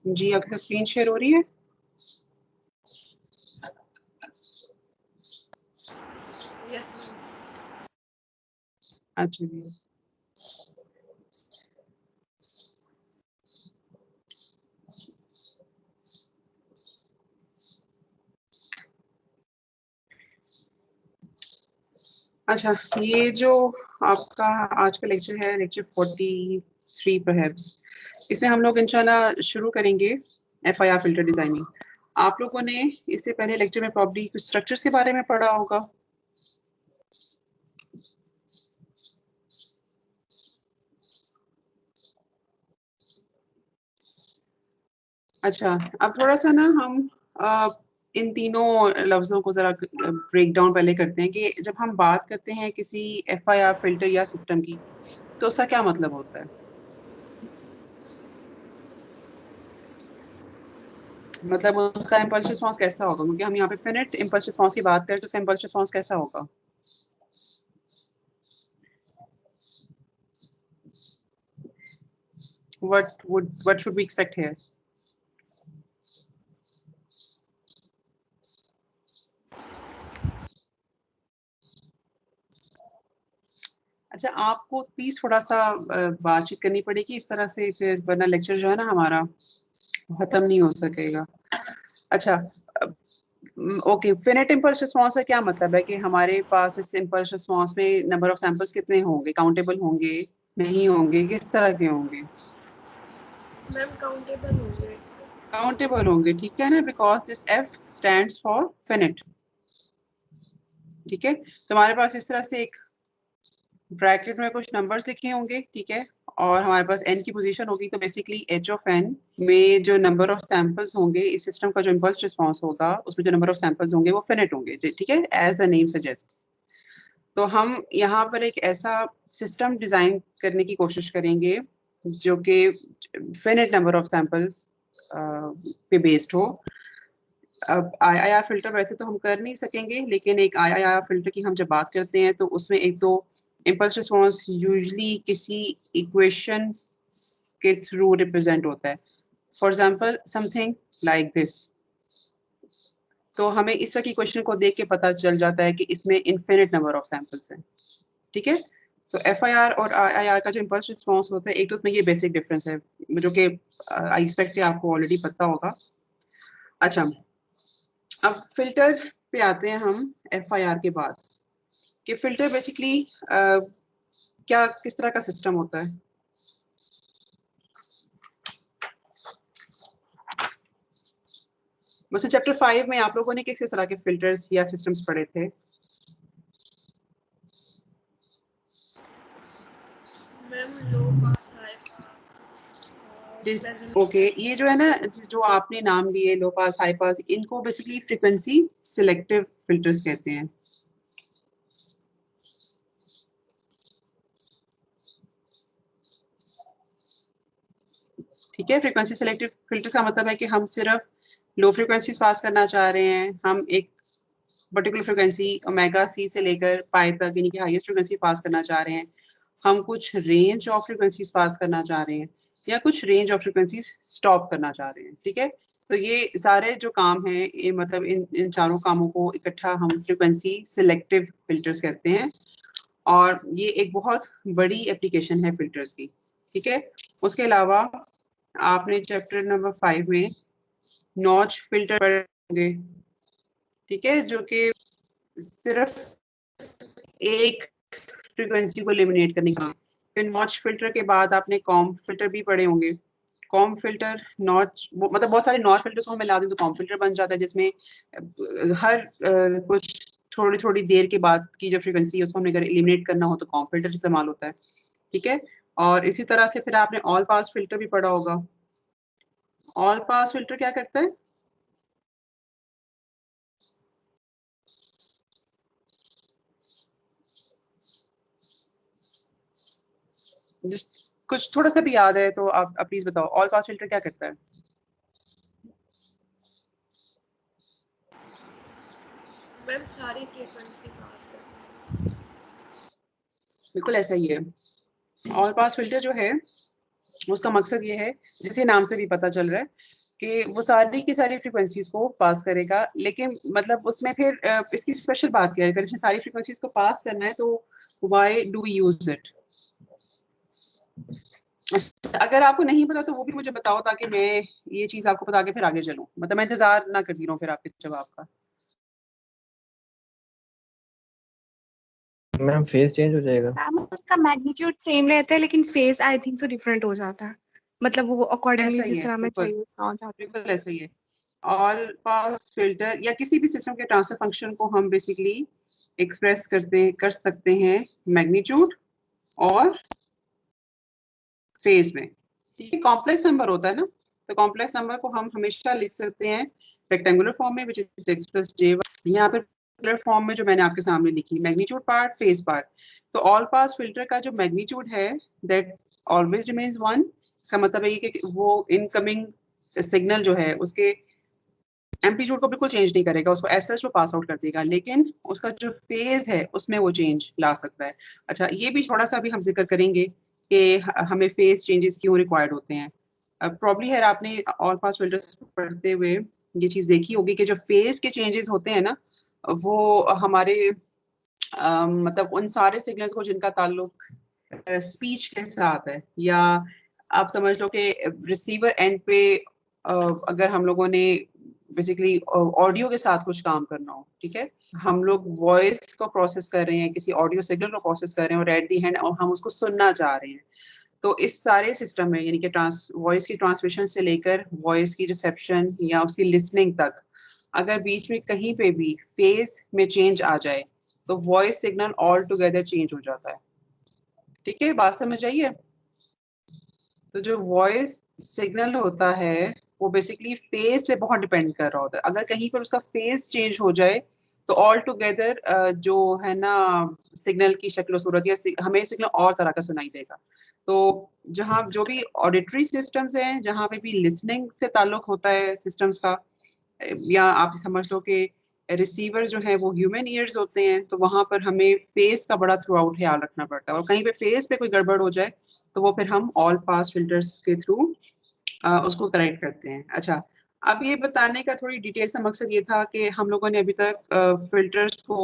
जी आपकी screen share हो रही है? Yes ma'am. अच्छा जी। अच्छा, ये जो आपका आज का लेक्चर है, लेक्चर 43 परहैप्स, इसमें हम लोग इंशाल्लाह शुरू करेंगे एफआईआर फिल्टर डिजाइनिंग। आप लोगों ने इससे पहले लेक्चर में प्रॉब्ली कुछ स्ट्रक्चर्स के बारे में पढ़ा होगा। अच्छा, अब थोड़ा सा ना हम इन तीनों लफ्ज़ों को ज़रा ब्रेक डाउन पहले करते हैं कि जब हम बात करते हैं किसी एफआईआर फिल्टर या सिस्टम की, तो उसका क्या मतलब होता है? मतलब उसका इम्पल्स रिस्पॉन्स कैसा होगा? क्योंकि हम यहाँ पे फिनिट इम्पल्स रिस्पॉन्स की बात करें तो उसका इम्पल्स रिस्पॉन्स कैसा होगा? What should we expect here? अच्छा, आपको प्लीज थोड़ा सा बातचीत करनी पड़ेगी इस तरह से, फिर वरना लेक्चर जो है ना हमारा खत्म नहीं हो सकेगा। अच्छा, ओके, फिनिट इम्पल्स रिस्पॉन्स का क्या मतलब है कि हमारे पास इस इम्पल्स रिस्पॉन्स में नंबर ऑफ सैंपल्स कितने होंगे, काउंटेबल होंगे, नहीं होंगे, किस तरह के होंगे? मैम काउंटेबल होंगे। काउंटेबल होंगे, ठीक है ना, because this F stands for finite. ठीक है, तो हमारे पास इस तरह से एक ब्रैकेट में कुछ नंबर्स लिखे होंगे, ठीक है, और हमारे पास n की पोजीशन होगी, तो बेसिकली h ऑफ n में जो नंबर ऑफ सैंपल्स होंगे इस सिस्टम का, जो इम्पल्स रिस्पॉन्स होगा उसमें जो नंबर ऑफ सैंपल्स होंगे वो फिनिट होंगे, ठीक है, एज द नेम सजेस्ट्स। तो हम यहाँ पर एक ऐसा सिस्टम डिजाइन करने की कोशिश करेंगे जो कि फिनिट नंबर ऑफ सैंपल्स पे बेस्ड हो। अब आईआईआर फिल्टर वैसे तो हम कर नहीं सकेंगे, लेकिन एक आईआईआर फिल्टर की हम जब बात करते हैं तो उसमें एक तो इम्पल्स रिस्पॉन्स यूजुअली किसी इक्वेशन के थ्रू रिप्रेजेंट होता है, for example something like this. तो हमें इस तरह की क्वेश्चन को देख के पता चल जाता है कि इसमें इनफिनिट नंबर ऑफ सैंपल्स हैं, ठीक है। तो एफआईआर और आईआईआर का जो इम्पल्स रिस्पॉन्स होता है, एक तो उसमें ये बेसिक डिफरेंस है जो कि आई एक्सपेक्ट आपको ऑलरेडी पता होगा। अच्छा, अब फिल्टर पे आते हैं हम एफआईआर के बाद, कि फिल्टर बेसिकली क्या किस तरह का सिस्टम होता है। वैसे चैप्टर 5 में आप लोगों ने किस किस तरह के फिल्टर्स या सिस्टम्स पढ़े थे? मैम लो पास हाई पास ओके, ये जो है ना, जो आपने नाम लिए लो पास हाई पास, इनको बेसिकली फ्रीक्वेंसी सिलेक्टिव फिल्टर्स कहते हैं। ठीक है, फ्रीक्वेंसी सिलेक्टिव फिल्टर्स का मतलब है कि हम सिर्फ लो फ्रीक्वेंसीज पास करना चाह रहे हैं, हम एक पर्टिकुलर फ्रीक्वेंसी ओमेगा सी से लेकर पाई तक यानी कि हाईएस्ट फ्रीक्वेंसी पास करना चाह रहे हैं, हम कुछ रेंज ऑफ फ्रीक्वेंसीज पास करना चाह रहे हैं, या कुछ रेंज ऑफ फ्रीक्वेंसीज स्टॉप करना चाह रहे हैं, ठीक है। तो ये सारे जो काम हैं, ये मतलब इन चारों कामों को इकट्ठा हम फ्रीक्वेंसी सिलेक्टिव फिल्टर्स कहते हैं, और ये एक बहुत बड़ी एप्लीकेशन है फिल्टर्स की, ठीक है। उसके अलावा आपने चैप्टर नंबर 5 में नॉच फिल्टर पढ़ेंगे, ठीक है, जो कि सिर्फ एक फ्रीक्वेंसी को एलिमिनेट करने का। फिर नॉच फिल्टर के बाद आपने कॉम फिल्टर भी पढ़े होंगे। कॉम फिल्टर नॉच मतलब बहुत सारे नॉच फिल्टर्स को हम मिला दें तो कॉम फिल्टर बन जाता है, जिसमें हर कुछ थोड़ी थोड़ी देर के बाद की जो फ्रीक्वेंसी है उसको हमने अगर एलिमिनेट करना हो तो कॉम फिल्टर इस्तेमाल होता है, ठीक है। और इसी तरह से फिर आपने ऑल पास फिल्टर भी पढ़ा होगा। ऑल पास फिल्टर क्या करता है? कुछ थोड़ा सा भी याद है तो आप प्लीज बताओ, ऑल पास फिल्टर क्या करता है? मैम सारी फ्रीक्वेंसी पास करते हैं। बिल्कुल ऐसा ही है। ऑल पास फिल्टर जो है उसका मकसद ये है, जैसे नाम से भी पता चल रहा है कि वो सारी की सारी फ्रीक्वेंसीज को पास करेगा, लेकिन मतलब उसमें फिर इसकी स्पेशल बात क्या है, अगर इसमें सारी फ्रीक्वेंसीज को पास करना है तो why do we use it. अगर आपको नहीं पता तो वो भी मुझे बताओ, ताकि मैं ये चीज आपको बता के फिर आगे चलूं, मतलब मैं इंतजार ना करती रहूं फिर आपके जवाब का। मैम फेज चेंज हो जाएगा। मैम उसका मैग्नीट्यूड सेम रहता है लेकिन phase I think so different हो जाता है, मतलब वो अकॉर्डिंगली ऐसा ही जिस है, तरह में बिल्कुल चाहिए हो जाता है। बिल्कुल ऐसा ही है। ऑल पास फिल्टर या किसी भी सिस्टम के ट्रांसफर फंक्शन को हम बेसिकली एक्सप्रेस कर सकते हैं मैग्नीट्यूड और फेज में। ठीक है, कॉम्प्लेक्स नंबर होता है ना, तो कॉम्प्लेक्स नंबर को हम हमेशा लिख सकते हैं रेक्टेंगुलर फॉर्म में, which is x plus j। यहाँ पे रेक्टेंगुलर फॉर्म में जो मैंने आपके सामने लिखी, मैग्नीट्यूड पार्ट, फेज पार्ट। तो ऑल पास फिल्टर का जो मैग्नीट्यूड है दैट ऑलवेज रिमेन्स 1। इसका मतलब है कि वो इनकमिंग सिग्नल जो है उसके एम्पलीट्यूड को बिल्कुल चेंज नहीं करेगा, उसको ऐसा वो पास आउट कर देगा, लेकिन उसका जो फेज है उसमें वो चेंज ला सकता है। अच्छा, ये भी थोड़ा सा भी हम जिक्र करेंगे कि हमें फेज चेंजेस क्यों रिक्वायर्ड होते हैं। प्रॉब्ली है आपने ऑल पास फिल्टर्स पढ़ते हुए ये चीज देखी होगी कि जो फेज के चेंजेस होते हैं ना, वो हमारे मतलब उन सारे सिग्नल्स को जिनका ताल्लुक स्पीच के साथ है, या आप समझ लो कि रिसीवर एंड पे अगर हम लोगों ने बेसिकली ऑडियो के साथ कुछ काम करना हो, ठीक है, हम लोग वॉइस को प्रोसेस कर रहे हैं, किसी ऑडियो सिग्नल को प्रोसेस कर रहे हैं और एट दी हैंड हम उसको सुनना चाह रहे हैं, तो इस सारे सिस्टम में यानी कि वॉइस की ट्रांसमिशन से लेकर वॉइस की रिसेप्शन या उसकी लिसनिंग तक, अगर बीच में कहीं पे भी फेज में चेंज आ जाए तो voice signal all together change हो जाता है। ठीक है, बात समझ आइए। तो जो वॉइस सिग्नल होता है वो बेसिकली फेज पे बहुत डिपेंड कर रहा होता है, अगर कहीं पर उसका फेज चेंज हो जाए तो ऑल टुगेदर जो है ना सिग्नल की शक्ल सूरत या हमें सिग्नल और तरह का सुनाई देगा। तो जहाँ जो भी ऑडिटरी सिस्टम्स हैं, जहाँ पे भी लिसनिंग से ताल्लुक होता है सिस्टम्स का, या आप समझ लो कि रिसीवर जो है वो ह्यूमन ईयर्स होते हैं, तो वहां पर हमें फेस का बड़ा थ्रू आउट ख्याल रखना पड़ता है, और कहीं पे फेस पे कोई गड़बड़ हो जाए तो वो फिर हम ऑल पास फिल्टर्स के थ्रू उसको करेक्ट करते हैं। अच्छा, अब ये बताने का थोड़ी डिटेल सा मकसद ये था कि हम लोगों ने अभी तक फिल्टर्स को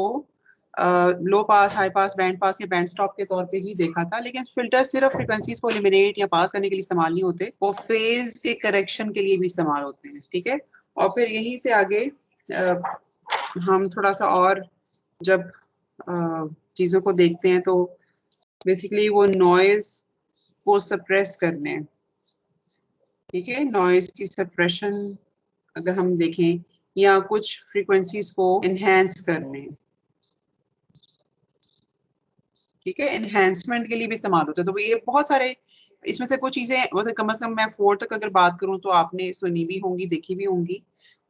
लो पास, हाई पास, बैंड पास या बैंड स्टॉप के तौर पे ही देखा था, लेकिन फिल्टर सिर्फ फ्रिक्वेंसीज को एलिमिनेट या पास करने के लिए इस्तेमाल नहीं होते, वो फेज के करेक्शन के लिए भी इस्तेमाल होते हैं। ठीक है, और फिर यहीं से आगे हम थोड़ा सा और जब चीज़ों को देखते हैं तो बेसिकली वो नॉइज को सप्रेस करने, ठीक है, नॉइज की सप्रेशन अगर हम देखें, या कुछ फ्रीक्वेंसीज को इनहेंस करने, ठीक है, एनहेंसमेंट के लिए भी इस्तेमाल होता है। तो ये बहुत सारे, इसमें से कुछ चीजें मतलब कम से कम मैं 4 तक अगर बात करूं तो आपने सुनी भी होंगी, देखी भी होंगी,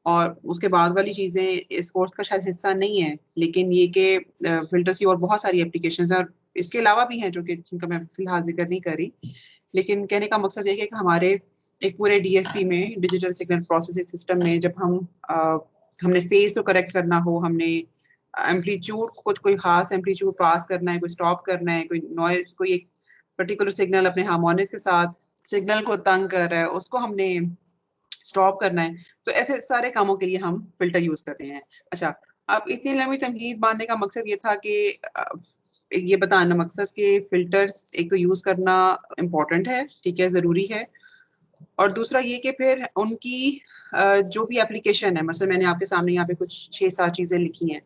और उसके बाद वाली चीजें इस कोर्स का शायद हिस्सा नहीं है, लेकिन ये कि फिल्टर्स की और बहुत सारी एप्लीकेशंस हैं, और इसके अलावा भी हैं जो कि जिनका मैं फिलहाल जिक्र नहीं कर रही, लेकिन कहने का मकसद ये है कि हमारे एक पूरे डीएसपी में, डिजिटल सिग्नल प्रोसेसिंग सिस्टम में, जब हम हमने फेज को करेक्ट करना हो, हमने एम्पलीट्यूड कुछ कोई खास एम्पलीट्यूड पास करना है, कोई स्टॉप करना है, कोई नॉइज, कोई एक पर्टिकुलर सिग्नल अपने हार्मोनिक्स के साथ सिग्नल को तंग कर रहा है, उसको हमने स्टॉप करना है, तो ऐसे सारे कामों के लिए हम फिल्टर यूज करते हैं। अच्छा, अब इतनी लंबी तमहीद बांधने का मकसद ये था कि ये बताना मकसद कि फिल्टर्स एक तो यूज करना इम्पोर्टेंट है, ठीक है, जरूरी है, और दूसरा ये कि फिर उनकी जो भी एप्लीकेशन है, मतलब मैंने आपके सामने यहाँ पे कुछ 6-7 चीजें लिखी हैं,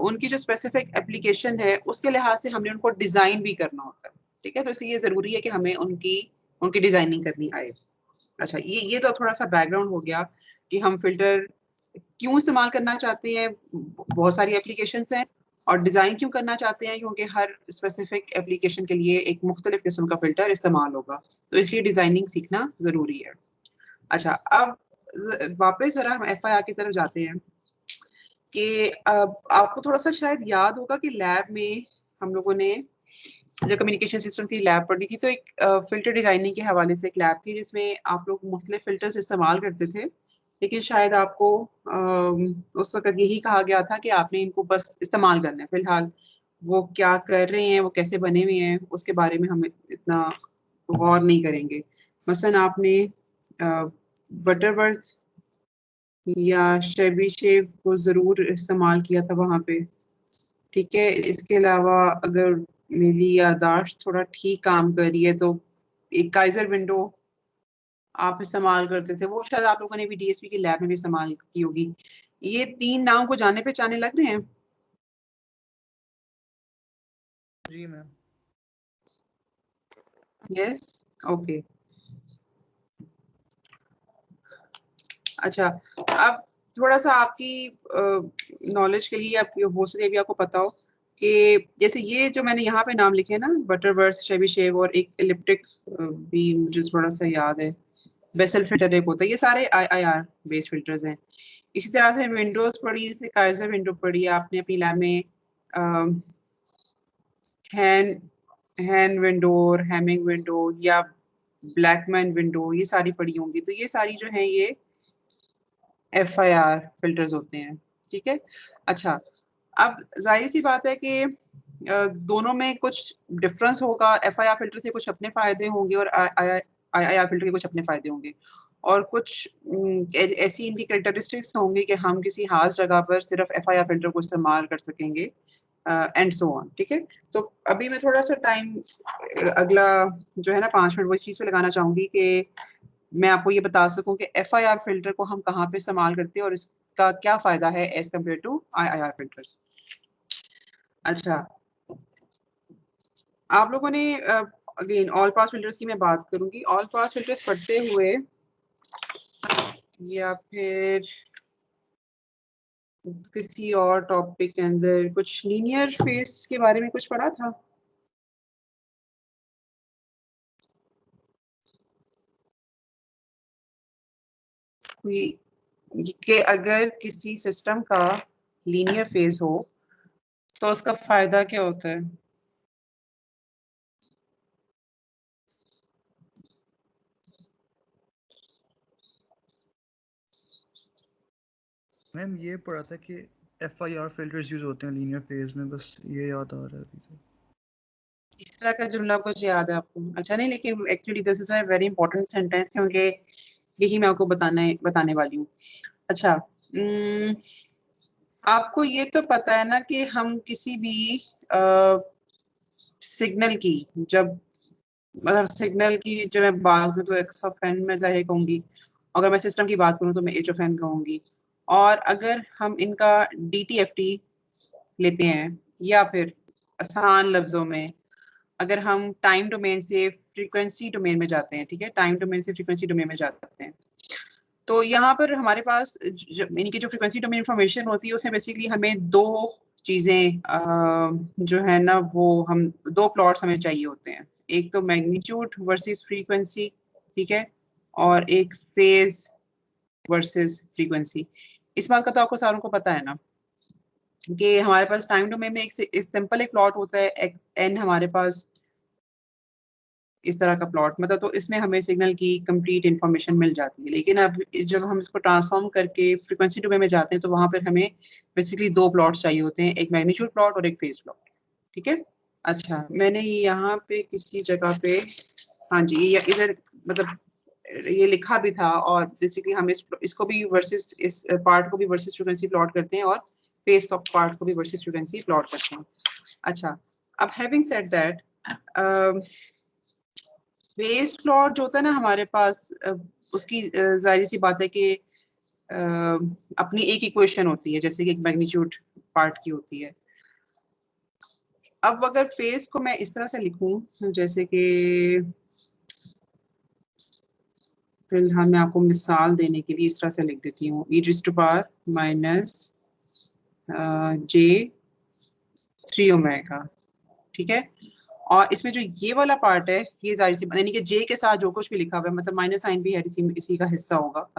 उनकी जो स्पेसिफिक एप्लीकेशन है उसके लिहाज से हमने उनको डिजाइन भी करना होता है। ठीक है, तो इसलिए ये जरूरी है कि हमें उनकी उनकी डिजाइनिंग करनी आए। अच्छा, ये तो थोड़ा सा बैकग्राउंड हो गया कि हम फिल्टर क्यों इस्तेमाल करना चाहते हैं, बहुत सारी एप्लीकेशंस हैं, और डिज़ाइन क्यों करना चाहते हैं, क्योंकि हर स्पेसिफिक एप्लीकेशन के लिए एक मुख्तलिफ किस्म का फिल्टर इस्तेमाल होगा, तो इसलिए डिज़ाइनिंग सीखना ज़रूरी है। अच्छा, अब वापस ज़रा हम FIR की तरफ जाते हैं कि आपको थोड़ा सा शायद याद होगा कि लैब में हम लोगों ने जब कम्युनिकेशन सिस्टम की लैब पढ़ी थी, तो एक फिल्टर डिजाइनिंग के हवाले से एक लैब थी जिसमें आप लोग मुख्तलिफ फिल्टर्स इस्तेमाल करते थे, लेकिन शायद आपको उस वक्त यही कहा गया था कि आपने इनको बस इस्तेमाल करना है, फिलहाल वो क्या कर रहे हैं, वो कैसे बने हुए हैं, उसके बारे में हमें इतना गौर नहीं करेंगे। मसलन आपने बटरवर्थ या शेबी शेव को ज़रूर इस्तेमाल किया था वहाँ पे, ठीक है। इसके अलावा अगर मेरी यादाश्त थोड़ा ठीक काम कर रही है तो एक काइजर विंडो आप इस्तेमाल करते थे, वो शायद आप लोगों ने भी डीएसपी की लैब में भी इस्तेमाल की होगी। ये 3 नाम को जाने पहचाने लग रहे हैं? जी मैम। Yes, okay. अच्छा, अब थोड़ा सा आपकी नॉलेज के लिए, आप हो सके भी आपको पता हो कि जैसे ये जो मैंने यहाँ पे नाम लिखे हैं ना, बटरवर्थ, शेबी शेव और एक इलिप्टिक भी मुझे थोड़ा सा याद है, बेसल फिल्टर एक होता है, ये सारे आईआईआर बेस्ड फिल्टर्स हैं। इसी तरह से विंडोज पढ़ी, जैसे काइजर विंडो पढ़ी आपने अपनी लैब में, हैन विंडो और हैमिंग विंडो या ब्लैकमैन विंडो, ये सारी पढ़ी होंगी। तो ये सारी जो है ये FIR फिल्टर्स होते हैं, ठीक है। अच्छा, अब जाहिर सी बात है कि दोनों में कुछ डिफरेंस होगा। FIR फिल्टर से कुछ अपने फायदे होंगे और IIR फिल्टर के कुछ अपने फायदे होंगे, और कुछ ऐसी इनकी कैरेक्टरिस्टिक्स होंगी कि हम किसी खास जगह पर सिर्फ FIR फिल्टर को इस्तेमाल कर सकेंगे एंड सो ऑन, ठीक है। तो अभी मैं थोड़ा सा टाइम अगला जो है ना 5 मिनट वो इस चीज़ पे लगाना चाहूँगी कि मैं आपको ये बता सकूं कि FIR फिल्टर को हम कहाँ पे इस्तेमाल करते हैं और इसका क्या फायदा है as compare to IIR filters. अच्छा, आप लोगों ने अगेन ऑल पास फिल्टर्स की मैं बात करूंगी। ऑल पास फिल्टर्स पढ़ते हुए या फिर किसी और टॉपिक के अंदर कुछ लीनियर फेस के बारे में कुछ पढ़ा था? कि अगर किसी सिस्टम का लीनियर फेज हो तो उसका फायदा क्या होता है? मैम ये पढ़ा था कि FIR फिल्टर्स यूज होते हैं लीनियर फेज में, बस ये याद आ रहा है अभी से। इस तरह का जुमला कुछ याद है आपको? अच्छा, नहीं, लेकिन actually this is a very important sentence, क्योंकि यही मैं आपको बताने वाली हूँ। अच्छा, आपको ये तो पता है ना कि हम किसी भी सिग्नल की जब मतलब सिग्नल की जब मैं बात करूँ तो एक्स ऑफ एन मैं ज़ाहिर कहूँगी, अगर मैं सिस्टम की बात करूँ तो मैं एच ऑफ एन कहूँगी। और अगर हम इनका DTFT लेते हैं या फिर आसान लफ्जों में अगर हम टाइम डोमेन से फ्रीक्वेंसी डोमेन में जाते हैं, ठीक है, टाइम डोमेन से फ्रीक्वेंसी डोमेन में जाते हैं, तो यहाँ पर हमारे पास इनकी जो फ्रीक्वेंसी डोमेन इंफॉर्मेशन होती है उसमें बेसिकली हमें दो चीज़ें जो है ना वो हम दो प्लॉट्स हमें चाहिए होते हैं। एक तो मैग्नीट्यूड वर्सेस फ्रीक्वेंसी, ठीक है, और एक फेज वर्सेस फ्रीक्वेंसी। इस बात का तो आपको सारों को पता है ना कि हमारे पास टाइम डोमेन में एक सिंपल एक प्लॉट होता है, एन हमारे पास इस तरह का प्लॉट, मतलब तो इसमें हमें सिग्नल की कंप्लीट इन्फॉर्मेशन मिल जाती है। लेकिन अब जब हम इसको ट्रांसफॉर्म करके फ्रीक्वेंसी डोमेन में जाते हैं तो वहाँ पर हमें बेसिकली दो प्लॉट्स चाहिए होते हैं, एक मैग्नीट्यूड प्लॉट और एक फेज प्लॉट, ठीक है। अच्छा, मैंने यहाँ पे किसी जगह पे, हाँ जी, ये इधर मतलब ये लिखा भी था, और बेसिकली हम इसको भी वर्सेस इस पार्ट को भी वर्सेस फ्रीक्वेंसी प्लॉट करते हैं और फेज का पार्ट को भी वर्सेस फ्रीक्वेंसी प्लॉट करते हैं। अच्छा, अब having said that, phase plot जो होता है ना हमारे पास, उसकी जाहिर सी बात है कि अपनी एक इक्वेशन होती है, जैसे कि एक मैग्नीट्यूड पार्ट की होती है। अब अगर फेज को मैं इस तरह से लिखूं, जैसे कि फिलहाल मैं आपको मिसाल देने के लिए इस तरह से लिख देती हूँ, e⁻⁻ J3 ओमेगा, ठीक है। और इसमें जो ये वाला पार्ट है ये जाहिर सी यानी कि जे के साथ जो कुछ भी लिखा हुआ है, मतलब माइनस साइन भी है, इसी का हिस्सा होगा,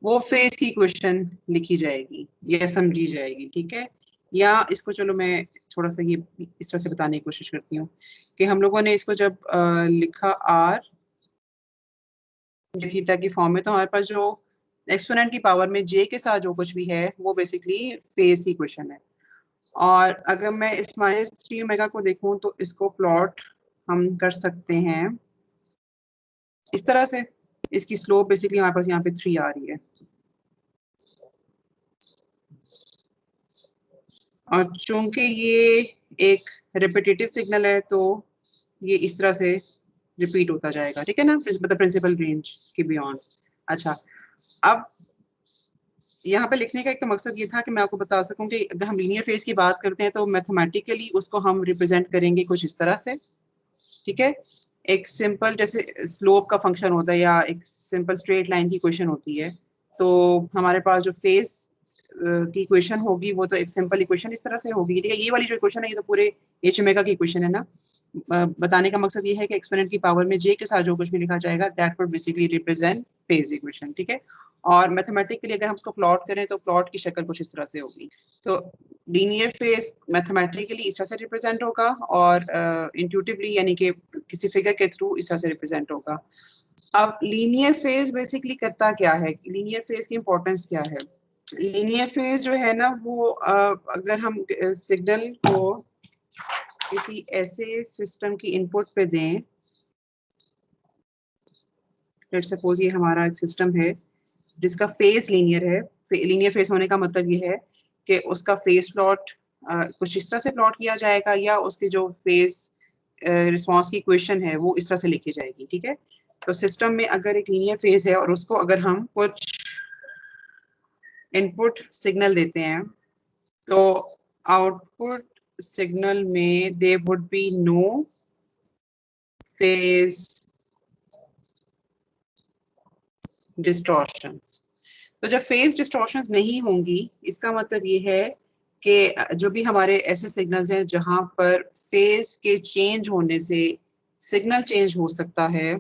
वो फेज की इक्वेशन लिखी जाएगी या समझी जाएगी, ठीक है। या इसको चलो मैं थोड़ा सा ये इस तरह से बताने की कोशिश करती हूँ कि हम लोगों ने इसको जब लिखा आर थीटा की फॉर्म में, तो हमारे पास जो एक्सपोनेंट की पावर में जे के साथ जो कुछ भी है वो बेसिकली फेज की इक्वेशन है। और अगर मैं इस -3 ओमेगा को देखूं तो इसको प्लॉट हम कर सकते हैं इस तरह से। इसकी स्लोप बेसिकली हमारे पास यहाँ पे 3 आ रही है, और चूंकि ये एक रिपीटेटिव सिग्नल है तो ये इस तरह से रिपीट होता जाएगा, ठीक है ना, मतलब प्रिंसिपल रेंज के बियॉन्ड। अच्छा, अब यहाँ पे लिखने का एक तो मकसद ये था कि मैं आपको बता सकूं कि अगर हम लीनियर फेज की बात करते हैं तो मैथमेटिकली उसको हम रिप्रेजेंट करेंगे कुछ इस तरह से, ठीक है। एक सिंपल जैसे स्लोप का फंक्शन होता है या एक सिंपल स्ट्रेट लाइन की इक्वेशन होती है, तो हमारे पास जो फेज की इक्वेशन होगी वो तो एक सिंपल इक्वेशन इस तरह से होगी, ठीक है। ये वाली जो इक्वेशन है ये तो पूरे एच ओमेगा की इक्वेशन है ना। बताने का मकसद ये है कि एक्सपोनेंट की पावर में जे के साथ जो कुछ भी लिखा जाएगा that would basically represent phase equation, ठीक है। और मैथमेटिकली अगर हम उसको प्लॉट करें तो प्लॉट की शक्ल कुछ इस तरह से होगी। तो लीनियर फेज मैथमेटिकली इस तरह से रिप्रेजेंट होगा और इंट्यूटिवली यानी कि किसी फिगर के थ्रू इस तरह से रिप्रेजेंट होगा। अब लीनियर फेज बेसिकली करता क्या है, लीनियर फेज की इंपॉर्टेंस क्या है। लीनियर फेज जो है ना वो अगर हम सिग्नल को किसी ऐसे सिस्टम की इनपुट पे दें, लेट्स सपोज ये हमारा एक सिस्टम है जिसका फेज लीनियर है। लीनियर फेज होने का मतलब ये है कि उसका फेज प्लॉट कुछ इस तरह से प्लॉट किया जाएगा या उसके जो फेज रिस्पांस की इक्वेशन है वो इस तरह से लिखी जाएगी, ठीक है। तो सिस्टम में अगर एक लीनियर फेज है और उसको अगर हम कुछ इनपुट सिग्नल देते हैं तो आउटपुट सिग्नल में they would be no phase distortions. तो जब फेज डिस्टॉर्शंस नहीं होंगी इसका मतलब ये है कि जो भी हमारे ऐसे सिग्नल्स हैं जहां पर फेज के चेंज होने से सिग्नल चेंज हो सकता है,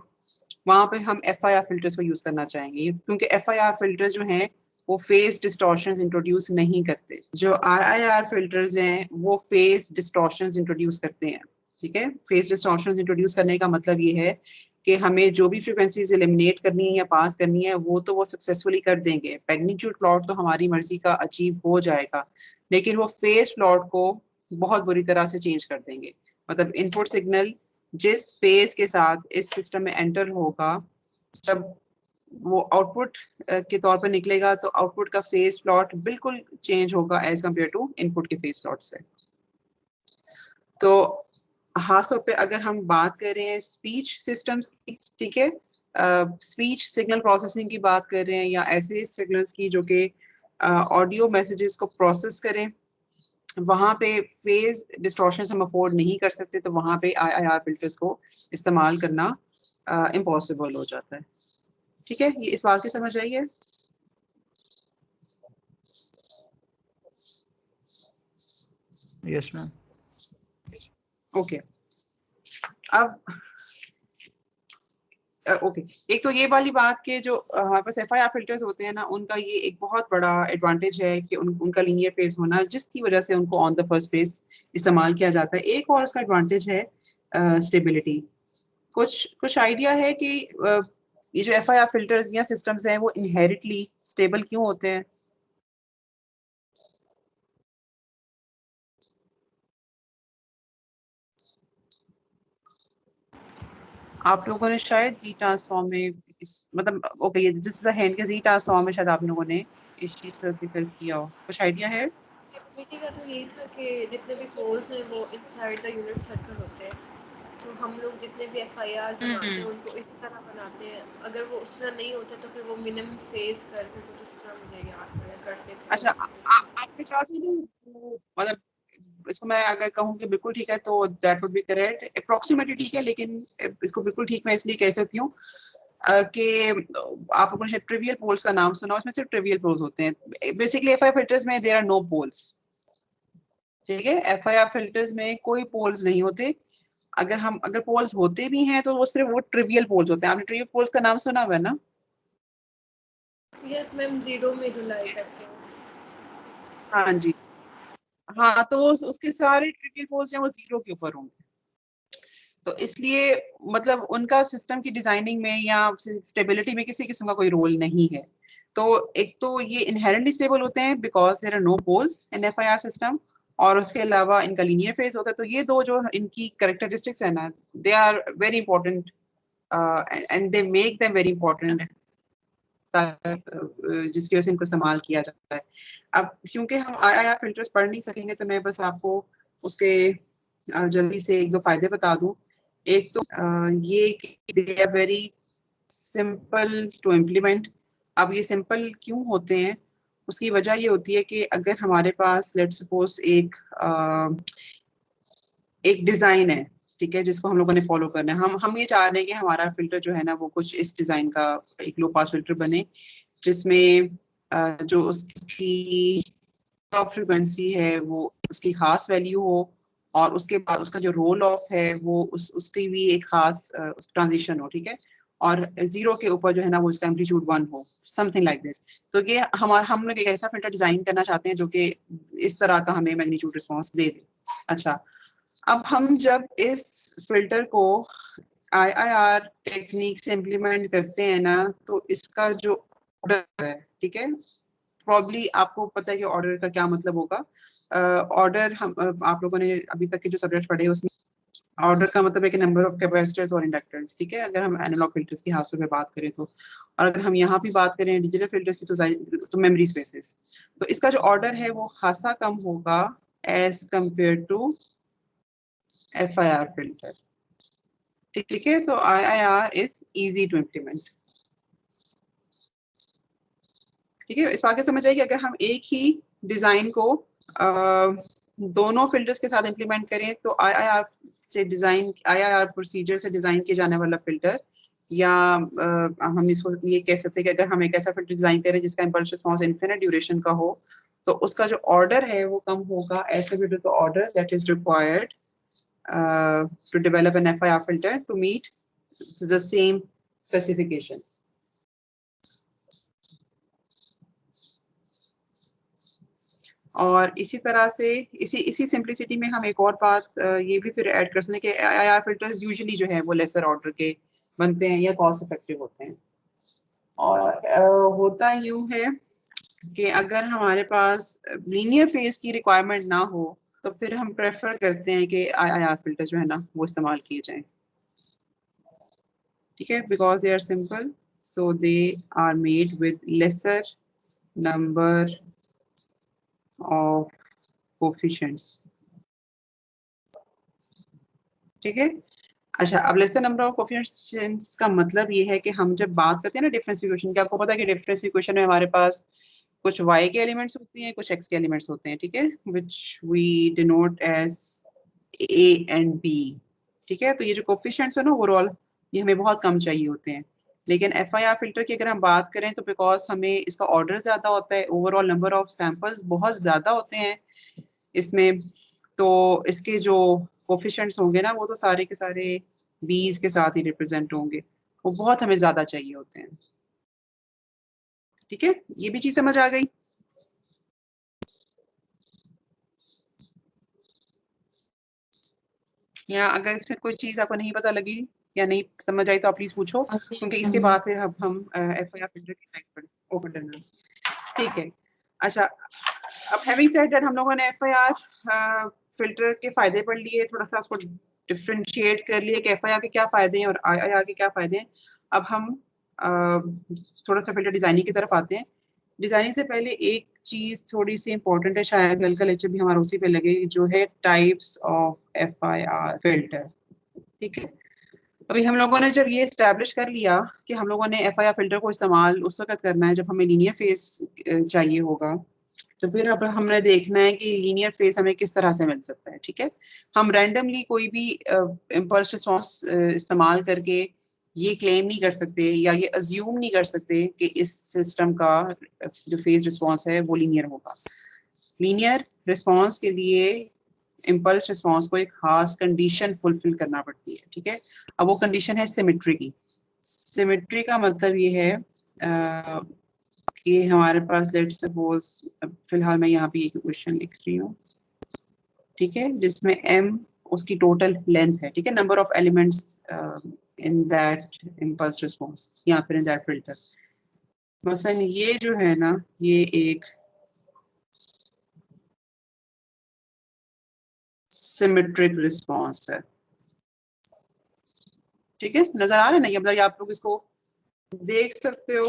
वहां पे हम FIR फिल्टर्स को यूज करना चाहेंगे, क्योंकि FIR फिल्टर्स जो हैं वो फेज डिस्टॉर्शंस इंट्रोड्यूस नहीं करते। जो IIR फिल्टर्स हैं वो फेज डिस्टॉर्शंस इंट्रोड्यूस करते हैं, ठीक है। फेज डिस्टॉर्शंस इंट्रोड्यूस करने का मतलब ये है कि हमें जो भी फ्रीक्वेंसीज एलिमिनेट करनी है या पास करनी है वो तो वो सक्सेसफुली कर देंगे। मैग्नीट्यूड प्लॉट तो हमारी मर्जी का अचीव हो जाएगा, लेकिन वो फेज प्लॉट को बहुत बुरी तरह से चेंज कर देंगे। मतलब इनपुट सिग्नल जिस फेज के साथ इस सिस्टम में एंटर होगा, जब वो आउटपुट के तौर पर निकलेगा तो आउटपुट का फेज प्लॉट बिल्कुल चेंज होगा एज कम्पेयर टू इनपुट के फेज प्लॉट से। तो खासतौर पे अगर हम बात करें स्पीच सिस्टम्स की, ठीक है, स्पीच सिग्नल प्रोसेसिंग की बात कर रहे हैं या ऐसे सिग्नल्स की जो कि ऑडियो मैसेजेस को प्रोसेस करें, वहाँ पे फेज डिस्टॉर्शन हम अफोर्ड नहीं कर सकते, तो वहाँ पे IIR फिल्टर्स को इस्तेमाल करना इम्पॉसिबल हो जाता है, ठीक है। ये इस बात की समझ आई है। Yes ma'am. ओके, अब ओके, एक तो ये वाली बात के जो हमारे पास FIR फिल्टर्स होते हैं ना, उनका ये एक बहुत बड़ा एडवांटेज है कि उनका लीनियर फेज होना, जिसकी वजह से उनको ऑन द फर्स्ट प्लेस इस्तेमाल किया जाता है। एक और उसका एडवांटेज है स्टेबिलिटी। कुछ आइडिया है कि ये जो FIR फिल्टर्स या सिस्टम्स हैं वो इनहेरिटली स्टेबल क्यों होते हैं? आप लोगों ने शायद जी ट्रांसफॉर्म में मतलब ओके, ये जिस हैंड के जी ट्रांसफॉर्म में शायद आप लोगों ने इस चीज का जिक्र किया हो, कुछ आइडिया है? स्टेबिलिटी का तो यही था कि जितने भी पोल्स हैं वो इनसाइड द यूनिट सर्कल होते हैं, तो हम लोग जितने भी FIR बनाते हैं उनको इस तरह बनाते हैं। अगर वो उस तरह नहीं होते तो फिर वो मिनिमम फेस करके कुछ इस तरह मुझे याद करते थे। अच्छा, आपके साथ ही मतलब इसको मैं अगर कहूँ कि बिल्कुल ठीक है तो that would B correct, approximately ठीक है, लेकिन इसको बिल्कुल ठीक मैं इसलिए कह सकती हूँ कि आप लोगों ने ट्रिवियल पोल्स का नाम सुना, उसमें सिर्फ ट्रिवियल पोल्स होते हैं। बेसिकली FIR फिल्टर्स में देयर आर नो पोल्स, ठीक है। FIR फिल्टर्स में कोई पोल्स नहीं होते। अगर पोल्स होते भी हैं तो वो सिर्फ वो ट्रिवियल पोल्स होते हैं। आपने ट्रिवियल पोल्स का नाम सुना हुआ है ना? यस मैम, जीरो में धुलाई करते हैं। हाँ जी, हाँ, तो उसके सारे ट्रिवियल पोल्स हैं वो जीरो के ऊपर होंगे। तो इसलिए मतलब उनका सिस्टम की डिजाइनिंग में या स्टेबिलिटी में किसी किस्म का कोई रोल नहीं है। तो एक तो ये इनहेरेंटली स्टेबल होते हैं because there are no poles in FIR system, और उसके अलावा इनका लीनियर फेज होता है। तो ये दो जो इनकी कैरेक्टरिस्टिक्स है ना, they are very important and they make them very important, जिसकी वजह से इनको इस्तेमाल किया जाता है। अब क्योंकि हम IIR फिल्टर्स पढ़ नहीं सकेंगे तो मैं बस आपको उसके जल्दी से एक दो फायदे बता दूं। एक तो ये they are very simple to implement. अब ये सिंपल क्यों होते हैं, उसकी वजह ये होती है कि अगर हमारे पास लेट सपोज एक डिजाइन है, ठीक है, जिसको हम लोगों ने फॉलो करना है, हम ये चाह रहे हैं कि हमारा फिल्टर जो है ना वो कुछ इस डिजाइन का एक लो पास फिल्टर बने, जिसमें जो उसकी टॉप फ्रीक्वेंसी है वो उसकी खास वैल्यू हो, और उसके बाद उसका जो रोल ऑफ है वो उसकी भी एक खास ट्रांजिशन हो, ठीक है, और 0 के ऊपर जो है ना वो इसका एम्पलीट्यूड 1 हो, समथिंग लाइक दिस। तो ये हम लोग एक ऐसा फिल्टर डिजाइन करना चाहते हैं जो कि इस तरह का हमें मैग्नीट्यूड रिस्पॉन्स दे दे। अच्छा, अब हम जब इस फिल्टर को IIR टेक्निक से इम्प्लीमेंट करते हैं ना, तो इसका जो ऑर्डर है, ठीक है, प्रॉब्ली आपको पता है कि ऑर्डर का क्या मतलब होगा। ऑर्डर हम आप लोगों ने अभी तक के जो सब्जेक्ट पढ़े उसमें ऑर्डर का मतलब है कि नंबर ऑफ कैपेसिटर्स और इंडक्टर्स, ठीक है, अगर हम एनालॉग फिल्टर्स की हाथ में बात करें तो। और अगर हम यहाँ भी बात करें डिजिटल फिल्टर्स की तो मेमोरी स्पेसेस। तो इसका जो ऑर्डर है वो खासा कम होगा as compare to FIR filter, ठीक है। तो IIR is easy to implement, ठीक है। इस बात की समझ आई कि अगर हम एक ही डिजाइन को दोनों फिल्टर्स के साथ इम्प्लीमेंट करें तो IIR प्रोसीजर से डिजाइन किया जाने वाला फिल्टर, या हम इसको ये कह सकते हैं कि अगर हम एक ऐसा फिल्टर डिजाइन करें जिसका इम्पल्स रिस्पॉन्स इन्फिनिट ड्यूरेशन का हो, तो उसका जो ऑर्डर है वो कम होगा as compare to the order that is required to develop an FIR filter to meet the same specifications. और इसी तरह से इसी सिंप्लिसिटी में हम एक और बात ये भी फिर ऐड कर सकते हैं कि IIR फिल्टर्स यूजुअली जो है वो लेसर ऑर्डर के बनते हैं या कॉस्ट इफेक्टिव होते हैं। और होता यूं है कि अगर हमारे पास लीनियर फेज की रिक्वायरमेंट ना हो तो फिर हम प्रेफर करते हैं कि IIR फिल्टर जो है ना वो इस्तेमाल किए जाएं, ठीक है, because they are simple, so they are made with lesser number of coefficients, ठीक है। अच्छा, अब लेसर नंबर ऑफ कोफिशिएंट्स का मतलब ये है कि हम जब बात करते हैं ना डिफरेंस इक्वेशन की, आपको पता है कि डिफरेंस इक्वेशन में हमारे पास कुछ y के एलिमेंट्स होते हैं, कुछ x के एलिमेंट्स होते हैं, ठीक है, which we denote as a and b, ठीक है। तो ये जो कोफिशिएंट्स है ना ओवरऑल, ये हमें बहुत कम चाहिए होते हैं। लेकिन FIR फिल्टर की अगर हम बात करें तो बिकॉज हमें इसका ऑर्डर ज्यादा होता है, ओवरऑल नंबर ऑफ सैंपल्स बहुत ज्यादा होते हैं इसमें, तो इसके जो कोफिशिएंट्स होंगे ना वो तो सारे के सारे 20 के साथ ही रिप्रेजेंट होंगे, वो बहुत हमें ज्यादा चाहिए होते हैं, ठीक है। ये भी चीज समझ आ गई। या अगर इसमें कोई चीज आपको नहीं पता लगी या नहीं समझ आई तो आप प्लीज पूछो, क्योंकि इसके बाद फिर हम FIR फिल्टर की टाइप पर ओपन करना, ठीक है। अच्छा, अब हैविंग सेड दैट हम लोगों ने FIR फिल्टर के फायदे पढ़ लिए, थोड़ा सा उसको डिफरेंशिएट कर लिए कि FIR के क्या फायदे हैं और IIR के क्या फायदे हैं। अब हम थोड़ा सा फिल्टर डिजाइनिंग की तरफ आते हैं। डिजाइनिंग से पहले एक चीज थोड़ी सी इंपॉर्टेंट है, शायद कल का लेक्चर भी हमारा उसी पे लगे, जो है टाइप्स ऑफ FIR फिल्टर, ठीक है। अभी हम लोगों ने जब ये स्टैब्लिश कर लिया कि हम लोगों ने FIR फिल्टर को इस्तेमाल उस वक्त करना है जब हमें लीनियर फेस चाहिए होगा, तो फिर अब हमने देखना है कि लीनियर फेस हमें किस तरह से मिल सकता है, ठीक है। हम रैंडमली कोई भी इम्पल्स रिस्पॉन्स इस्तेमाल करके ये क्लेम नहीं कर सकते या ये अज्यूम नहीं कर सकते कि इस सिस्टम का जो फेज रिस्पॉन्स है वो लीनियर होगा। लीनियर रिस्पॉन्स के लिए इम्पल्स रिस्पॉन्स को एक खास कंडीशन फुलफिल करना पड़ती है, ठीक है। अब वो कंडीशन है सिमेट्री की। सिमेट्री का मतलब ये है कि हमारे पास लेट्स सपोज, फिलहाल मैं यहाँ पे एक क्वेश्चन लिख रही हूँ, ठीक है, जिसमें m उसकी टोटल लेंथ है, ठीक है, number of elements in that impulse response या फिर इन दैट फिल्टर। मसलन ये जो है ना, ये एक सिमेट्रिक रिस्पॉन्स है। ठीक है, नजर आ रहा है ना ये, मतलब आप लोग इसको देख सकते हो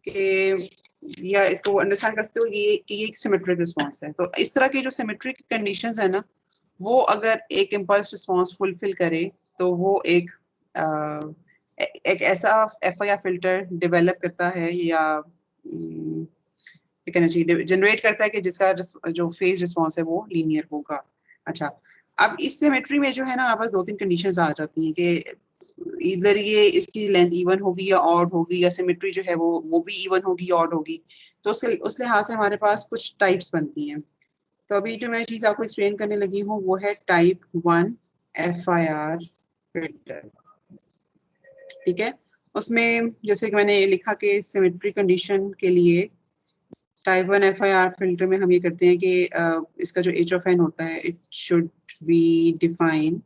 कि या इसको अंडरस्टैंड कर सकते हो ये एक सिमेट्रिक रिस्पॉन्स है। तो इस तरह की जो सिमेट्रिक कंडीशंस है ना, वो अगर एक इम्पल्स रिस्पॉन्स फुलफिल करे तो वो एक ऐसा एफआईआर फिल्टर डेवलप करता है या कहना चाहिए जनरेट करता है कि जिसका जो फेज रिस्पॉन्स है वो लीनियर होगा। अच्छा, अब इस सिमेट्री में जो है ना, आप दो तीन कंडीशंस आ जाती हैं कि इधर ये इसकी लेंथ इवन होगी या ऑड होगी, या सिमेट्री जो है वो भी इवन होगी ऑड होगी। तो उस लिहाज से हमारे पास कुछ टाइप्स बनती हैं। तो अभी जो मैं चीज आपको एक्सप्लेन करने लगी हूँ वो है टाइप 1 एफआईआर फिल्टर। ठीक है, उसमें जैसे कि मैंने लिखा कि सिमेट्री कंडीशन के लिए टाइप 1 एफआईआर फिल्टर में हम ये करते हैं कि इसका जो एच ऑफ एन होता है इट शुड बी डिफाइंड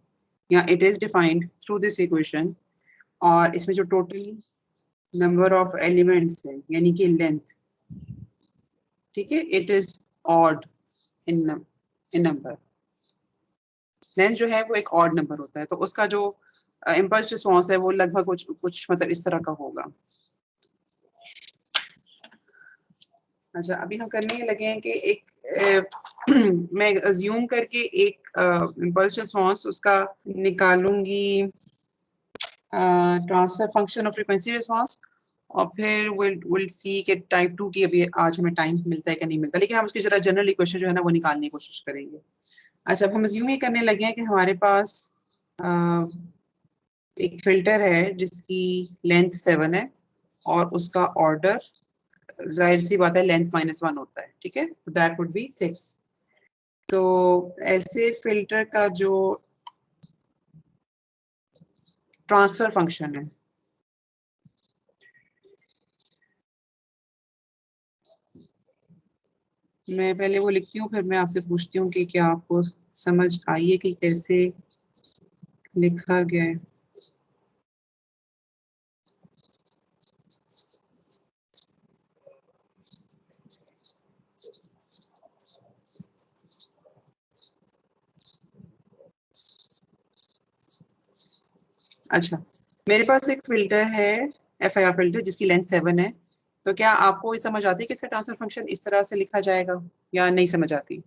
या it is defined through this equation, और इसमें जो टोटल नंबर ऑफ एलिमेंट्स है यानी कि लेंथ, ठीक है, it is odd in number. Length जो है वो एक ऑड नंबर होता है, तो उसका जो इम्पल्स रिस्पॉन्स है वो लगभग कुछ मतलब इस तरह का होगा। अच्छा, अभी हम करने लगे हैं कि एक मैं अज्यूम करके एक इम्पल्स रिस्पॉन्स उसका निकालूंगी ट्रांसफर फंक्शन और फ्रीक्वेंसी रिस्पॉन्स, और फिर विल सी कि टाइप 2 की अभी आज हमें टाइम मिलता है कि नहीं मिलता, लेकिन हम उसकी जरा जनरल इक्वेशन जो है ना वो निकालने की कोशिश करेंगे। अच्छा, अब हम अज्यूम ये करने लगे हैं कि हमारे पास एक फिल्टर है जिसकी लेंथ 7 है और उसका ऑर्डर जाहिर सी बात है लेंथ -1 होता है। ठीक है, तो दैट वुड बी 6। तो ऐसे फिल्टर का जो ट्रांसफर फंक्शन है मैं पहले वो लिखती हूँ, फिर मैं आपसे पूछती हूँ कि क्या आपको समझ आई है कि कैसे लिखा गया है। अच्छा, मेरे पास एक फिल्टर है एफआईआर फिल्टर जिसकी लेंथ 7 है। तो क्या आपको ये समझ आती है कि इसका ट्रांसफर फंक्शन इस तरह से लिखा जाएगा या नहीं समझ आती?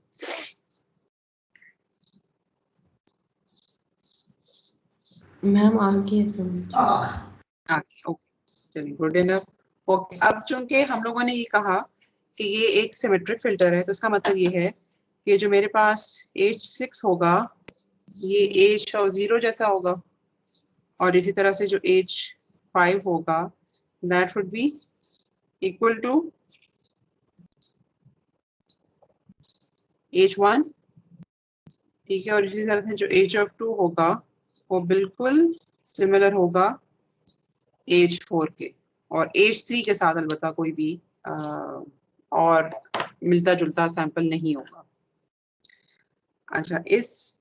मैम आगे समझ। ओके, चलिए, गुड इनफ। ओके, अब चूंकि हम लोगों ने ये कहा कि ये एक सिमेट्रिक फिल्टर है, तो इसका मतलब ये है कि जो मेरे पास H6 होगा ये H0 जैसा होगा, और इसी तरह से जो H5 होगा that would be equal to H1। ठीक है, और इसी तरह से जो H2 होगा वो बिल्कुल सिमिलर होगा H4 के, और H3 के साथ अलबत्ता कोई भी और मिलता जुलता सैंपल नहीं होगा। अच्छा, इस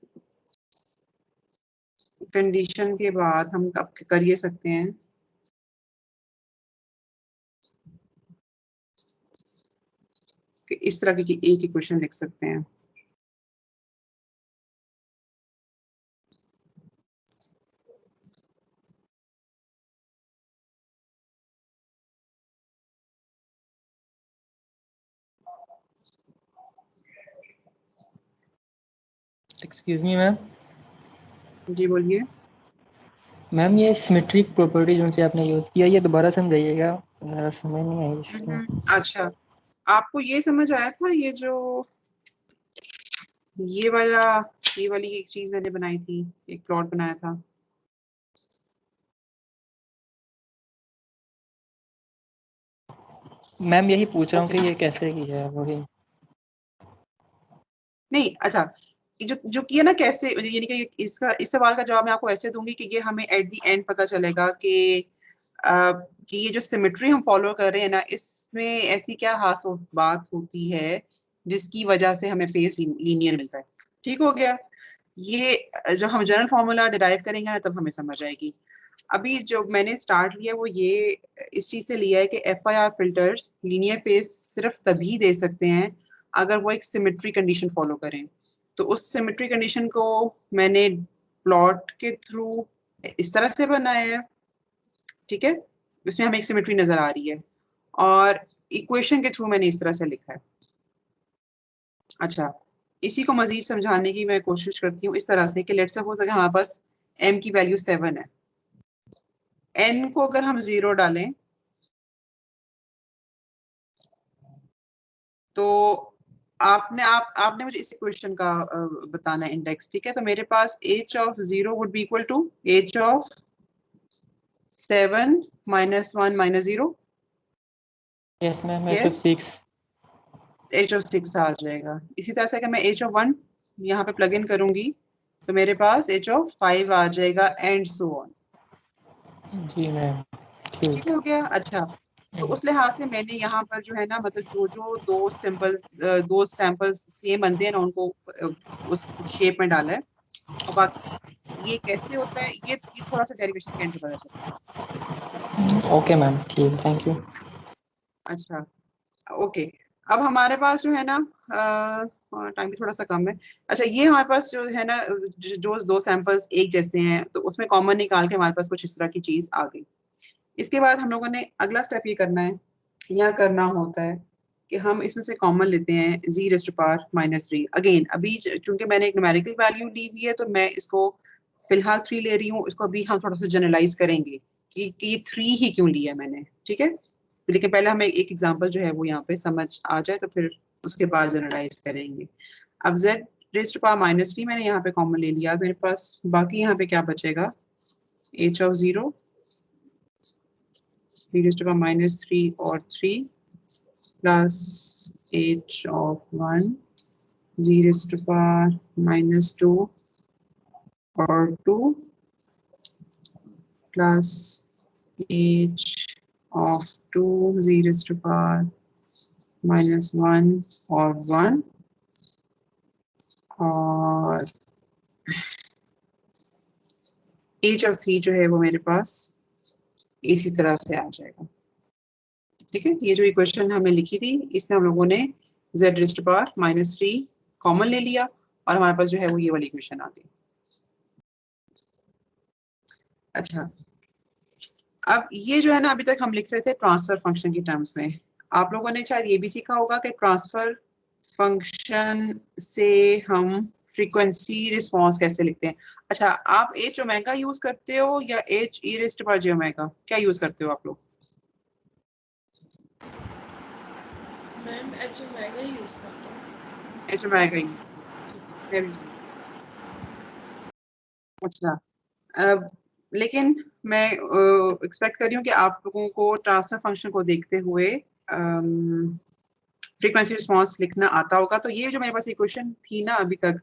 कंडीशन के बाद हम कर ये सकते हैं कि इस तरह की एक इक्वेशन लिख सकते हैं। Excuse me ma'am. जी बोलिए। मैम ये सिमेट्रिक प्रॉपर्टी जो से आपने यूज किया ये दोबारा समझाइएगा, ज़रा समझ नहीं आई इसमें। अच्छा, आपको ये समझ आया था ये जो ये वाली एक चीज मैंने बनाई थी, एक प्लॉट बनाया था। मैम यही पूछ रहा हूँ कि ओके, ये कैसे की है वही। नहीं, अच्छा, ये जो किया ना कैसे, यानी कि इस सवाल का जवाब मैं आपको ऐसे दूंगी कि ये हमें एट द एंड पता चलेगा कि ये जो सिमेट्री हम फॉलो कर रहे हैं ना, इसमें ऐसी क्या खास बात होती है जिसकी वजह से हमें फेस लीनियर मिलता है। ठीक हो गया, ये जब हम जनरल फार्मूला डिराइव करेंगे ना तब हमें समझ आएगी। अभी जो मैंने स्टार्ट लिया वो ये इस चीज से लिया है कि एफआईआर फिल्टर्स लीनियर फेस सिर्फ तभी दे सकते हैं अगर वो एक सिमेट्री कंडीशन फॉलो करें। तो उस सिमेट्री कंडीशन को मैंने प्लॉट के थ्रू इस तरह से बनाया है, ठीक है, इसमें हमें एक सिमेट्री नजर आ रही है, और इक्वेशन के थ्रू मैंने इस तरह से लिखा है। अच्छा, इसी को मजीद समझाने की मैं कोशिश करती हूँ इस तरह से कि लेट्स सपोज अगर हमारे पास m की वैल्यू 7 है, n को अगर हम 0 डालें तो आपने मुझे इस इक्वेशन का बताना है इंडेक्स, ठीक है। तो मेरे पास h of 0 would be equal to h of 7 minus 1 minus 0। Yes ma'am, Yes. h of 6। h of 6 आ जाएगा। इसी तरह से अगर मैं h ऑफ 1 यहाँ पे प्लग इन करूंगी तो मेरे पास h ऑफ 5 आ जाएगा एंड सो ऑन। जी मैम, ठीक हो गया। अच्छा, तो उस लिहाज से मैंने यहाँ पर जो है ना, मतलब जो जो दो सैंपल्स सेम बनते हैं ना, उनको उस शेप में डाला है, और बाकी ये कैसे होता है ये थोड़ा सा डेरिवेशन के एंड पे पता चलेगा। ओके मैम, ठीक, थैंक यू। अच्छा, ओके, अब हमारे पास जो है ना, टाइम भी थोड़ा सा कम है। अच्छा, ये हमारे पास जो है ना, जो दो सैंपल्स एक जैसे हैं तो उसमें कॉमन निकाल के हमारे पास कुछ इस तरह की चीज आ गई। इसके बाद हम लोगों ने अगला स्टेप ये करना है या करना होता है कि हम इसमें से कॉमन लेते हैं z⁻³ अगेन। अभी चूंकि मैंने एक न्यूमेरिकल वैल्यू ली हुई है तो मैं इसको फिलहाल 3 ले रही हूँ, इसको अभी हम थोड़ा सा जनरलाइज करेंगे कि ये 3 ही क्यों लिया मैंने, ठीक है। लेकिन पहले हमें एक एग्जांपल जो है वो यहाँ पे समझ आ जाए तो फिर उसके बाद जनरलाइज करेंगे। अब z⁻³ मैंने यहाँ पे कॉमन ले लिया, मेरे पास बाकी यहाँ पे क्या बचेगा, h ऑफ 0, e⁻³ और 3 प्लस h ऑफ 1, z⁻² और 2 प्लस h of 2, z⁻⁻1 और 1, और h of 3 जो है वो मेरे पास इसी तरह से आ जाएगा, ठीक है। ये जो इक्वेशन हमने लिखी थी इसमें हम लोगों ने z⁻³ कॉमन ले लिया और हमारे पास जो है वो ये वाली इक्वेशन आ गई। अच्छा, अब ये जो है ना, अभी तक हम लिख रहे थे ट्रांसफर फंक्शन की टर्म्स में। आप लोगों ने शायद ये भी सीखा होगा कि ट्रांसफर फंक्शन से हम फ्रीक्वेंसी रिस्पांस कैसे लिखते हैं। अच्छा, आप h ओमेगा यूज करते हो या h e⁻j⁻, क्या यूज करते हो आप लोग? मैम h ओमेगा यूज करते हैं। h ओमेगा यूज, मैं भी यूज। अच्छा, अब लेकिन मैं एक्सपेक्ट कर रही हूँ कि आप लोगों को ट्रांसफर फंक्शन को देखते हुए फ्रीक्वेंसी रिस्पांस लिखना आता होगा। तो ये जो मेरे पास इक्वेशन थी ना अभी तक,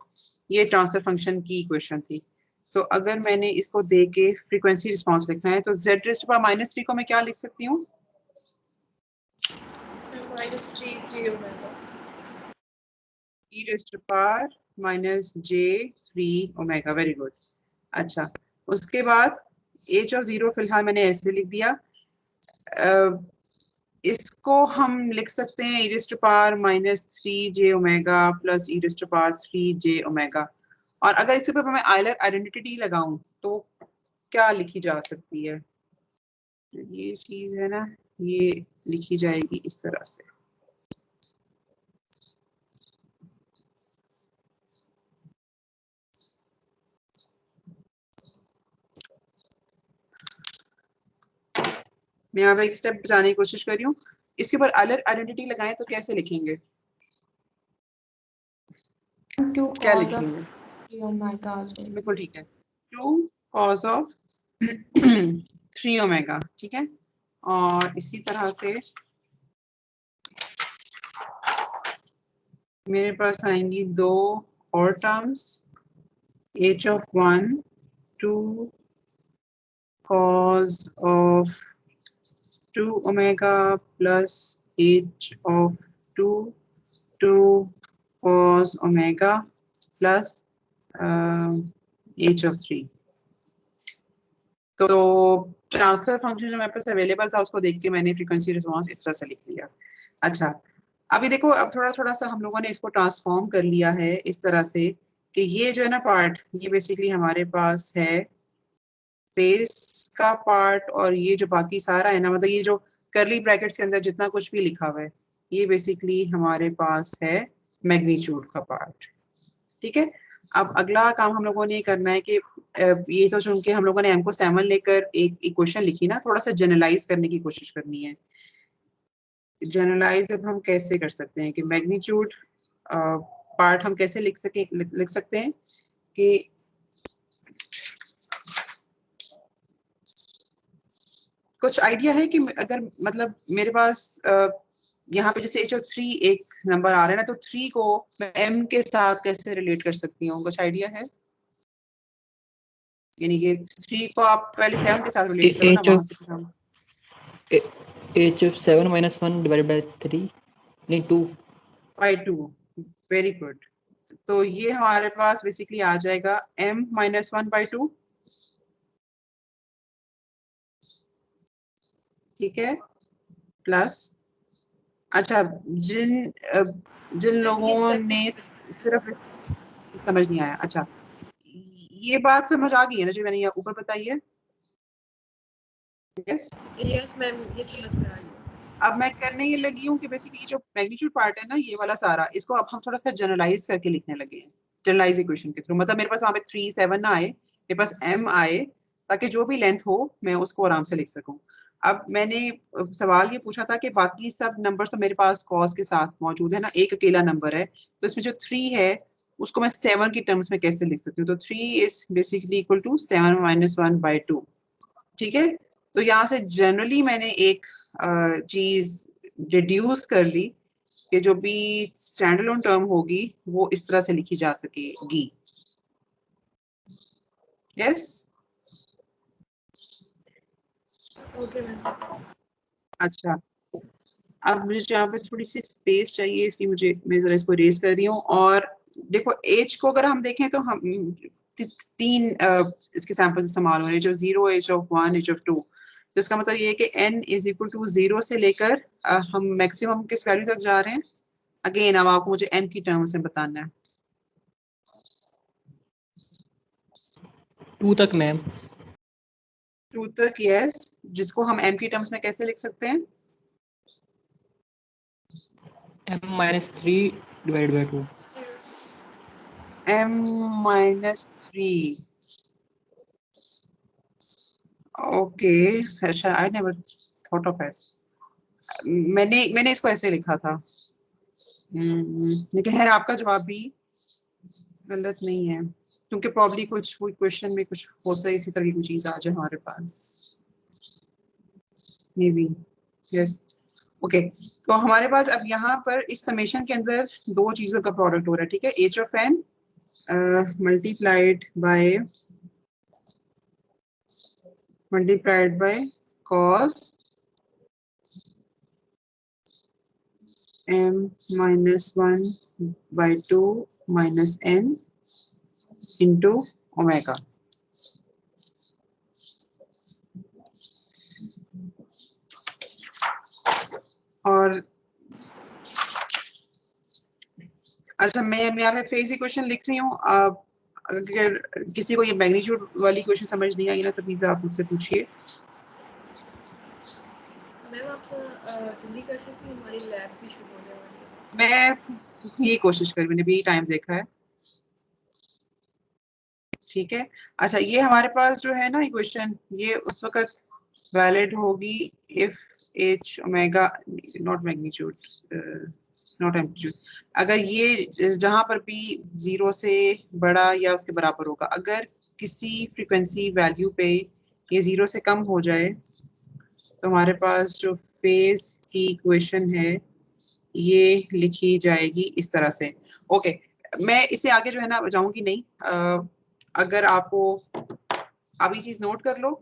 ये ट्रांसफर फंक्शन की इक्वेशन थी। तो अगर मैंने इसको दे के फ्रीक्वेंसी रिस्पांस लिखना है तो z⁻³ को मैं क्या लिख सकती हूँ? -3j omega. e⁻⁻j3 very good. अच्छा, उसके बाद h ऑफ 0 फिलहाल मैंने ऐसे लिख दिया। इसको हम लिख सकते हैं e⁻⁻3j⁻ प्लस e⁻3j⁻। और अगर इसके ऊपर मैं आयलर आइडेंटिटी लगाऊं तो क्या लिखी जा सकती है? ये चीज है ना, ये लिखी जाएगी इस तरह से। मैं यहाँ पे एक स्टेप बचाने की कोशिश कर रही हूँ। इसके ऊपर आयलर आइडेंटिटी लगाएं तो कैसे लिखेंगे? क्या लिखेंगे? बिल्कुल ठीक है, 2 cos ऑफ 3 ओमेगा, ठीक है। और इसी तरह से मेरे पास आएंगी दो और terms, h of 1 2 cos of 2 omega plus h of 2 2 cos omega plus h of 3। तो ट्रांसफर फंक्शन जो मेरे पास अवेलेबल था उसको देख के मैंने फ्रीक्वेंसी रिस्पांस इस तरह से लिख लिया। अच्छा, अभी देखो, अब थोड़ा थोड़ा सा हम लोगों ने इसको ट्रांसफॉर्म कर लिया है इस तरह से कि ये जो है ना पार्ट, ये बेसिकली हमारे पास है फेस का पार्ट, और ये जो बाकी सारा है ना, मतलब ये जो करली ब्रैकेट्स के अंदर जितना कुछ भी लिखा हुआ है, ये बेसिकली हमारे पास है मैग्नीट्यूड का पार्ट। ठीक है, अब अगला काम हम लोगों ने करना है कि ये तो चूंकि हम लोगों ने एम को 7 लेकर एक इक्वेशन लिखी ना, थोड़ा सा जनरलाइज करने की कोशिश करनी है। जनरलाइज अब हम कैसे कर सकते हैं कि मैग्नीट्यूड पार्ट हम कैसे लिख सकते हैं कि कुछ आइडिया है कि अगर मतलब मेरे पास यहाँ पे जैसे H3 एक नंबर आ रहा है ना, तो 3 को मैं M के साथ कैसे रिलेट कर सकती हूँ, कुछ आइडिया है? यानी कि 3 को आप पहले 7 के साथ रिलेट करो ना, वहां से फिर हम H of 7 minus 1 divided by 3 नहीं 2 by 2, वेरी गुड। तो ये हमारे पास बेसिकली आ जाएगा M minus 1 by 2। ठीक है, प्लस अच्छा जिन लोगों ने सिर्फ समझ नहीं आया, अच्छा ये बात समझ आ गई है ना जो मैंने यहाँ ऊपर बताई है? यस मैम, ये समझ में आ गई। अब मैं करने ये लगी हूँ कि बेसिकली जो मैग्नीट्यूड पार्ट है ना, ये वाला सारा, इसको अब हम थोड़ा सा जनरलाइज करके लिखने लगे हैं, जनरलाइज इक्वेशन के थ्रू। मतलब मेरे पास वहाँ पे 3 7 ना आए, मेरे पास m आए, ताकि जो भी लेंथ हो मैं उसको आराम से लिख सकूं। अब मैंने सवाल ये पूछा था कि बाकी सब नंबर्स तो मेरे पास कॉस के साथ मौजूद है ना, एक अकेला नंबर है, तो इसमें जो 3 है उसको मैं 7 की टर्म्स में कैसे लिख सकती हूँ? तो 3 is basically equal to 7 minus 1 by 2। ठीक है, तो यहाँ से जनरली मैंने एक चीज डिड्यूस कर ली कि जो भी स्टैंडअलोन टर्म होगी वो इस तरह से लिखी जा सकेगी। Yes, okay ma'am. अच्छा अब मुझे यहाँ पे थोड़ी सी स्पेस चाहिए, इसलिए मैं जरा इसको रेज कर रही हूँ। और देखो एज को अगर हम देखें तो हम तीन इसके सैंपल्स इस्तेमाल हो रहे हैं, जो 0, एज ऑफ 1, एज ऑफ 2। तो इसका मतलब ये है कि n इज इक्वल टू 0 से लेकर हम मैक्सिमम किस वैल्यू तक जा रहे हैं। अगेन अब आपको मुझे m की टर्म्स में बताना है। 2 तक मैम। 2 तक, यस, जिसको हम m की टर्म्स में कैसे लिख सकते हैं? m minus 3 divided by 2 m minus 3। Okay, अच्छा I never thought of it. मैंने इसको ऐसे लिखा था। लेकिन है आपका जवाब भी गलत नहीं है, क्योंकि प्रॉब्ली कुछ क्वेश्चन में कुछ हो सकता है इसी तरह की कोई चीज आ जाए हमारे पास, मे बी। Yes, okay. तो हमारे पास अब यहाँ पर इस समेशन के अंदर दो चीजों का प्रोडक्ट हो रहा है। ठीक है, H of N multiplied by cos m minus 1 by 2 minus n into omega। और अच्छा मैं यहाँ पे फेज इक्वेशन लिख रही हूँ। अगर किसी को ये मैग्नीट्यूड वाली इक्वेशन समझ नहीं आई ना, तो प्लीज आप मुझसे पूछिए। मैम आप जल्दी कर सकती हैं, हमारी लैब भी शुरू होने वाली है। मैं ये कोशिश कर, मैंने भी टाइम देखा है। ठीक है, अच्छा ये हमारे पास जो है ना इक्वेशन, ये उस वक्त वैलिड होगी if H omega naught magnitude not amplitude, अगर ये जहां पर भी 0 से बड़ा या उसके बराबर होगा। अगर किसी फ्रीक्वेंसी वैल्यू पे ये 0 से कम हो जाए तो हमारे पास जो फेज की इक्वेशन है ये लिखी जाएगी इस तरह से। ओके, मैं इसे आगे जो है ना जाऊंगी नहीं। अगर आपको आप ये चीज नोट कर लो,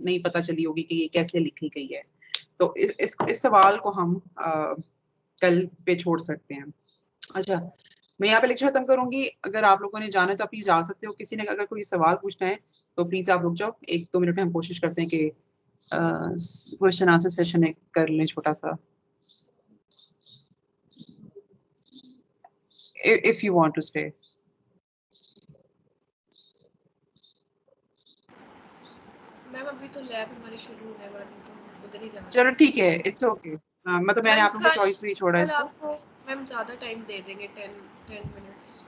नहीं पता चली होगी कि ये कैसे लिखी गई है, तो इस सवाल को हम कल पे छोड़ सकते हैं। अच्छा, मैं यहाँ पे लेक्चर खत्म करूंगी। अगर आप लोगों ने जाना है तो आप प्लीज जा सकते हो। किसी ने अगर कोई सवाल पूछना है तो प्लीज आप रुक जाओ, 1-2 मिनट में हम कोशिश करते हैं कि क्वेश्चन आंसर सेशन कर लें छोटा सा। if you want to stay. Ma'am अभी तो लैब हमारी शुरू होने वाली तो उधर ही जाना चलो ठीक है, इट्स ओके। मतलब मैंने मैम आप लोगों को चॉइस नहीं छोड़ा कल इसको। आपको मैम ज़्यादा टाइम दे देंगे 10 मिनट्स।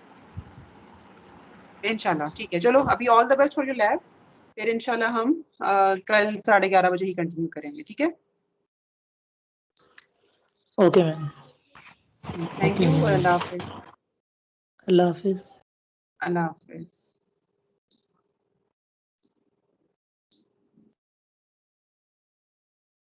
इंशाल्लाह ठीक है, चलो अभी all the best for your lab. फिर इंशाल्लाह हम कल 11:30 बजे ही कंटिन्यू करेंगे, ठीक है? Okay ma'am. थैंक यू और अल्लाह हाफिज। अल्लाह हाफिज। अल्लाह हाफिज।